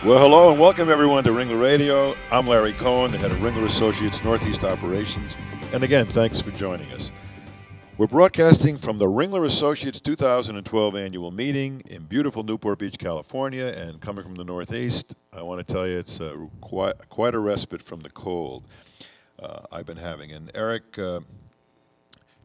Well, hello and welcome everyone to Ringler Radio. I'm Larry Cohen, the head of Ringler Associates Northeast Operations. And again, thanks for joining us. We're broadcasting from the Ringler Associates 2012 annual meeting in beautiful Newport Beach, California. And coming from the Northeast, I want to tell you it's quite a respite from the cold I've been having. And Eric,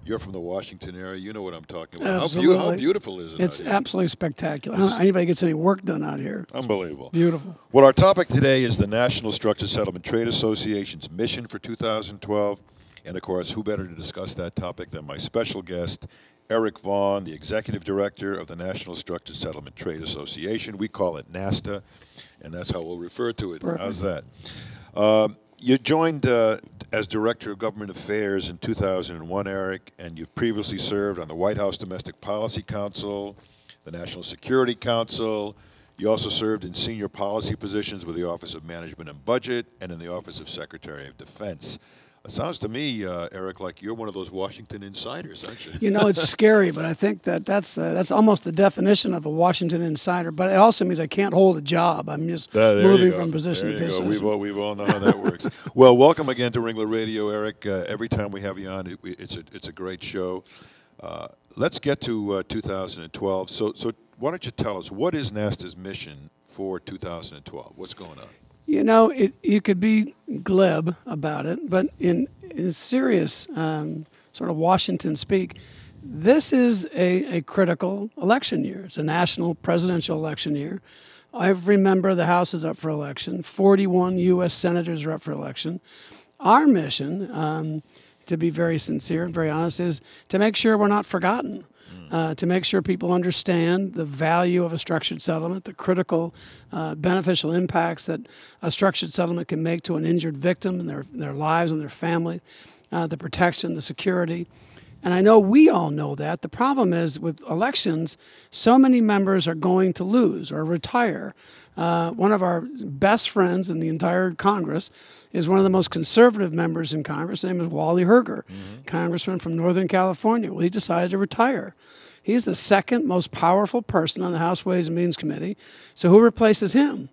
you're from the Washington area. You know what I'm talking about. Absolutely. How beautiful is it? It's absolutely spectacular. I don't know anybody gets any work done out here. Unbelievable. Beautiful. Well, our topic today is the National Structured Settlement Trade Association's mission for 2012. And, of course, who better to discuss that topic than my special guest, Eric Vaughn, the Executive Director of the National Structured Settlement Trade Association. We call it NSSTA, and that's how we'll refer to it. Perfect. How's that? You joined as Director of Government Affairs in 2001, Eric, and you've previously served on the White House Domestic Policy Council, the National Security Council. You also served in senior policy positions with the Office of Management and Budget and in the Office of Secretary of Defense. It sounds to me, Eric, like you're one of those Washington insiders, aren't you? You know, it's scary, but I think that's almost the definition of a Washington insider. But it also means I can't hold a job. I'm just moving from position to position. We all know how that works. Well, welcome again to Ringler Radio, Eric. Every time we have you on, it's a great show. Let's get to 2012. So why don't you tell us, what is NSSTA's mission for 2012? What's going on? You know, you could be glib about it, but in serious sort of Washington speak, this is a critical election year. It's a national presidential election year. Every member of the House is up for election. 41 U.S. senators are up for election. Our mission, to be very sincere and very honest, is to make sure we're not forgotten. To make sure people understand the value of a structured settlement, the critical beneficial impacts that a structured settlement can make to an injured victim and their lives and their family, the protection, the security. And I know we all know that. The problem is with elections, so many members are going to lose or retire. One of our best friends in the entire Congress is one of the most conservative members in Congress. His name is Wally Herger, congressman from Northern California. Well, he decided to retire. He's the second most powerful person on the House Ways and Means Committee. So who replaces him?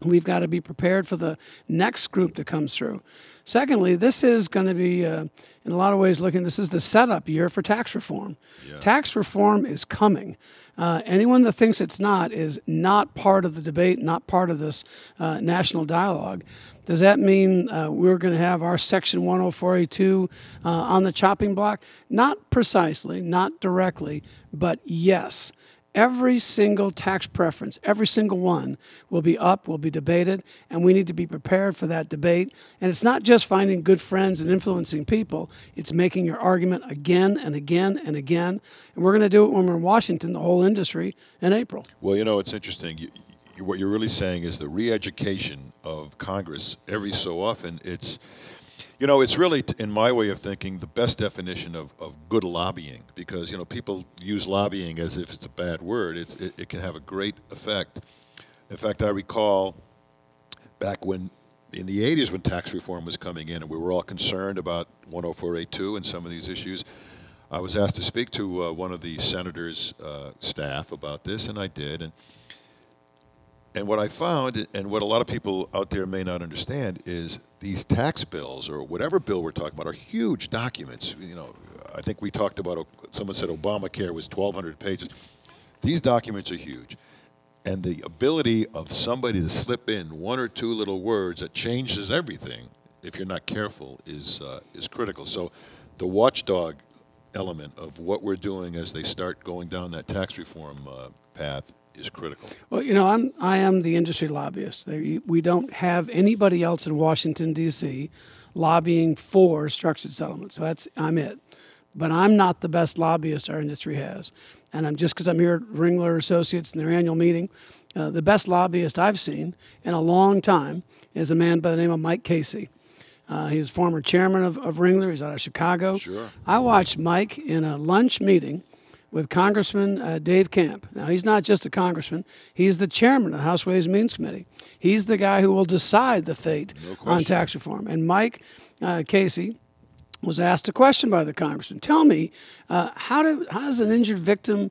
We've got to be prepared for the next group that comes through. Secondly, this is going to be, in a lot of ways, this is the setup year for tax reform. Yeah. Tax reform is coming. Anyone that thinks it's not is not part of the debate, not part of this national dialogue. Does that mean we're going to have our Section 104A2 on the chopping block? Not precisely, not directly, but yes. Every single tax preference, every single one will be up, will be debated, and we need to be prepared for that debate. And it's not just finding good friends and influencing people. It's making your argument again and again and again. And we're going to do it when we're in Washington, the whole industry, in April. Well, you know, it's interesting. What you're really saying is the re-education of Congress every so often. It's really, in my way of thinking, the best definition of good lobbying, because, people use lobbying as if it's a bad word. It can have a great effect. In fact, I recall back in the 80s when tax reform was coming in and we were all concerned about 104A2 and some of these issues, I was asked to speak to one of the senators' staff about this, and I did. And what I found, and what a lot of people out there may not understand, is these tax bills, or whatever bill we're talking about, are huge documents. I think we talked about, someone said Obamacare was 1,200 pages. These documents are huge. And the ability of somebody to slip in one or two little words that changes everything, if you're not careful, is critical. So the watchdog element of what we're doing as they start going down that tax reform path is critical. Well, I am the industry lobbyist. We don't have anybody else in Washington, D.C. lobbying for structured settlement. So I'm it. But I'm not the best lobbyist our industry has. And because I'm here at Ringler Associates in their annual meeting, the best lobbyist I've seen in a long time is a man by the name of Mike Casey. He was former chairman of Ringler. He's out of Chicago. Sure. I watched Mike in a lunch meeting with Congressman Dave Camp. Now, he's not just a congressman. He's the chairman of the House Ways and Means Committee. He's the guy who will decide the fate on tax reform. And Mike Casey was asked a question by the congressman. Tell me, how does an injured victim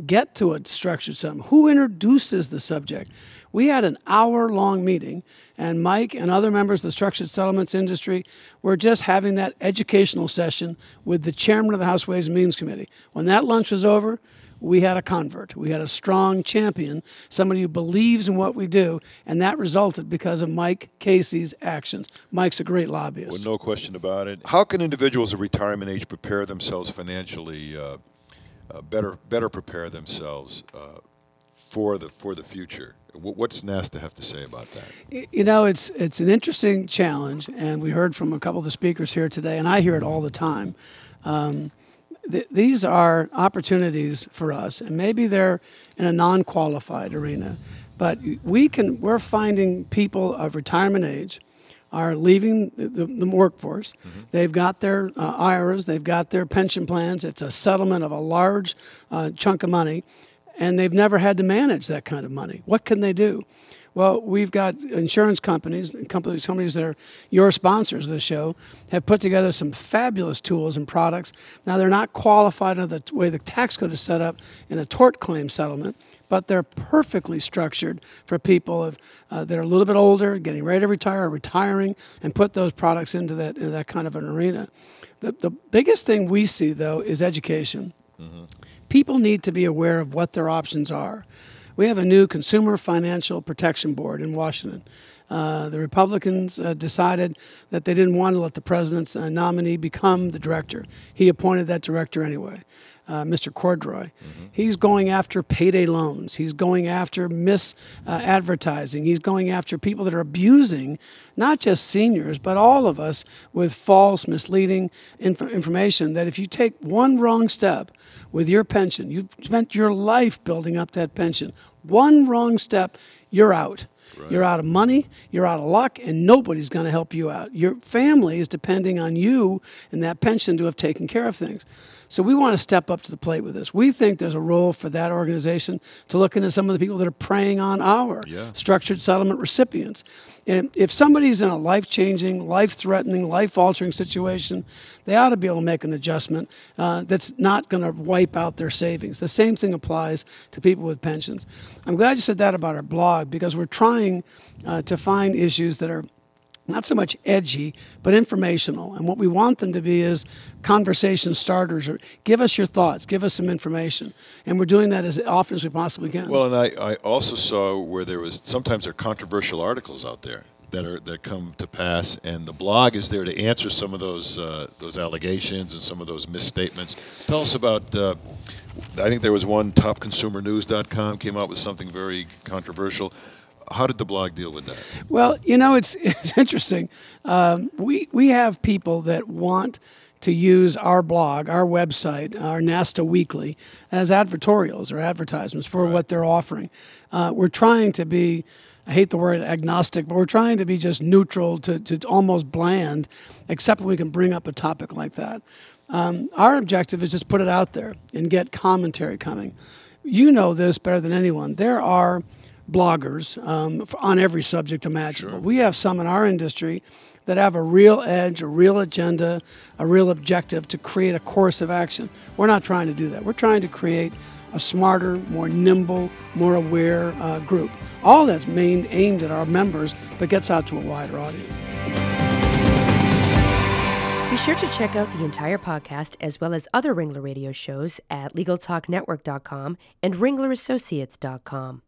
get to a structured settlement? Who introduces the subject? We had an hour-long meeting, and Mike and other members of the structured settlements industry were just having that educational session with the chairman of the House Ways and Means Committee. When that lunch was over, we had a convert. We had a strong champion, somebody who believes in what we do, and that resulted because of Mike Casey's actions. Mike's a great lobbyist. Well, no question about it. How can individuals of retirement age prepare themselves financially, better prepare themselves for the future? What's NSSTA have to say about that? You know, it's an interesting challenge, and we heard from a couple of the speakers here today, and I hear it all the time. These are opportunities for us, and maybe they're in a non-qualified arena, but we're finding people of retirement age are leaving the workforce. Mm-hmm. They've got their IRAs, they've got their pension plans. It's a settlement of a large chunk of money, and they've never had to manage that kind of money. What can they do? Well, we've got insurance companies that are your sponsors of the show, have put together some fabulous tools and products. Now, they're not qualified under the way the tax code is set up in a tort claim settlement, but they're perfectly structured for people that are a little bit older, getting ready to retire, or retiring, and put those products into that kind of an arena. The biggest thing we see, though, is education. Mm-hmm. People need to be aware of what their options are. We have a new Consumer Financial Protection Board in Washington. The Republicans decided that they didn't want to let the president's nominee become the director. He appointed that director anyway, Mr. Cordroy. Mm-hmm. He's going after payday loans. He's going after advertising. He's going after people that are abusing not just seniors, but all of us with false, misleading information that if you take one wrong step with your pension, you've spent your life building up that pension. One wrong step, you're out. Right. You're out of money, you're out of luck, and nobody's going to help you out. Your family is depending on you and that pension to have taken care of things. So we want to step up to the plate with this. We think there's a role for that organization to look into some of the people that are preying on our structured settlement recipients. And if somebody's in a life-changing, life-threatening, life-altering situation, they ought to be able to make an adjustment that's not going to wipe out their savings. The same thing applies to people with pensions. I'm glad you said that about our blog, because we're trying to find issues that are not so much edgy, but informational. And what we want them to be is conversation starters. Or give us your thoughts. Give us some information. And we're doing that as often as we possibly can. Well, and I also saw where sometimes there are controversial articles out there that come to pass, and the blog is there to answer some of those allegations and some of those misstatements. Tell us about, I think there was one, topconsumernews.com came out with something very controversial. How did the blog deal with that? Well, you know, it's interesting. We have people that want to use our blog, our website, our NSSTA Weekly as advertorials or advertisements for what they're offering. We're trying to be, I hate the word agnostic, but we're trying to be just neutral to almost bland, except when we can bring up a topic like that. Our objective is just put it out there and get commentary coming. You know this better than anyone. There are bloggers on every subject imaginable. Sure. We have some in our industry that have a real edge, a real agenda, a real objective to create a course of action. We're not trying to do that. We're trying to create a smarter, more nimble, more aware group. All that's aimed at our members, but gets out to a wider audience. Be sure to check out the entire podcast as well as other Ringler Radio shows at LegalTalkNetwork.com and RinglerAssociates.com.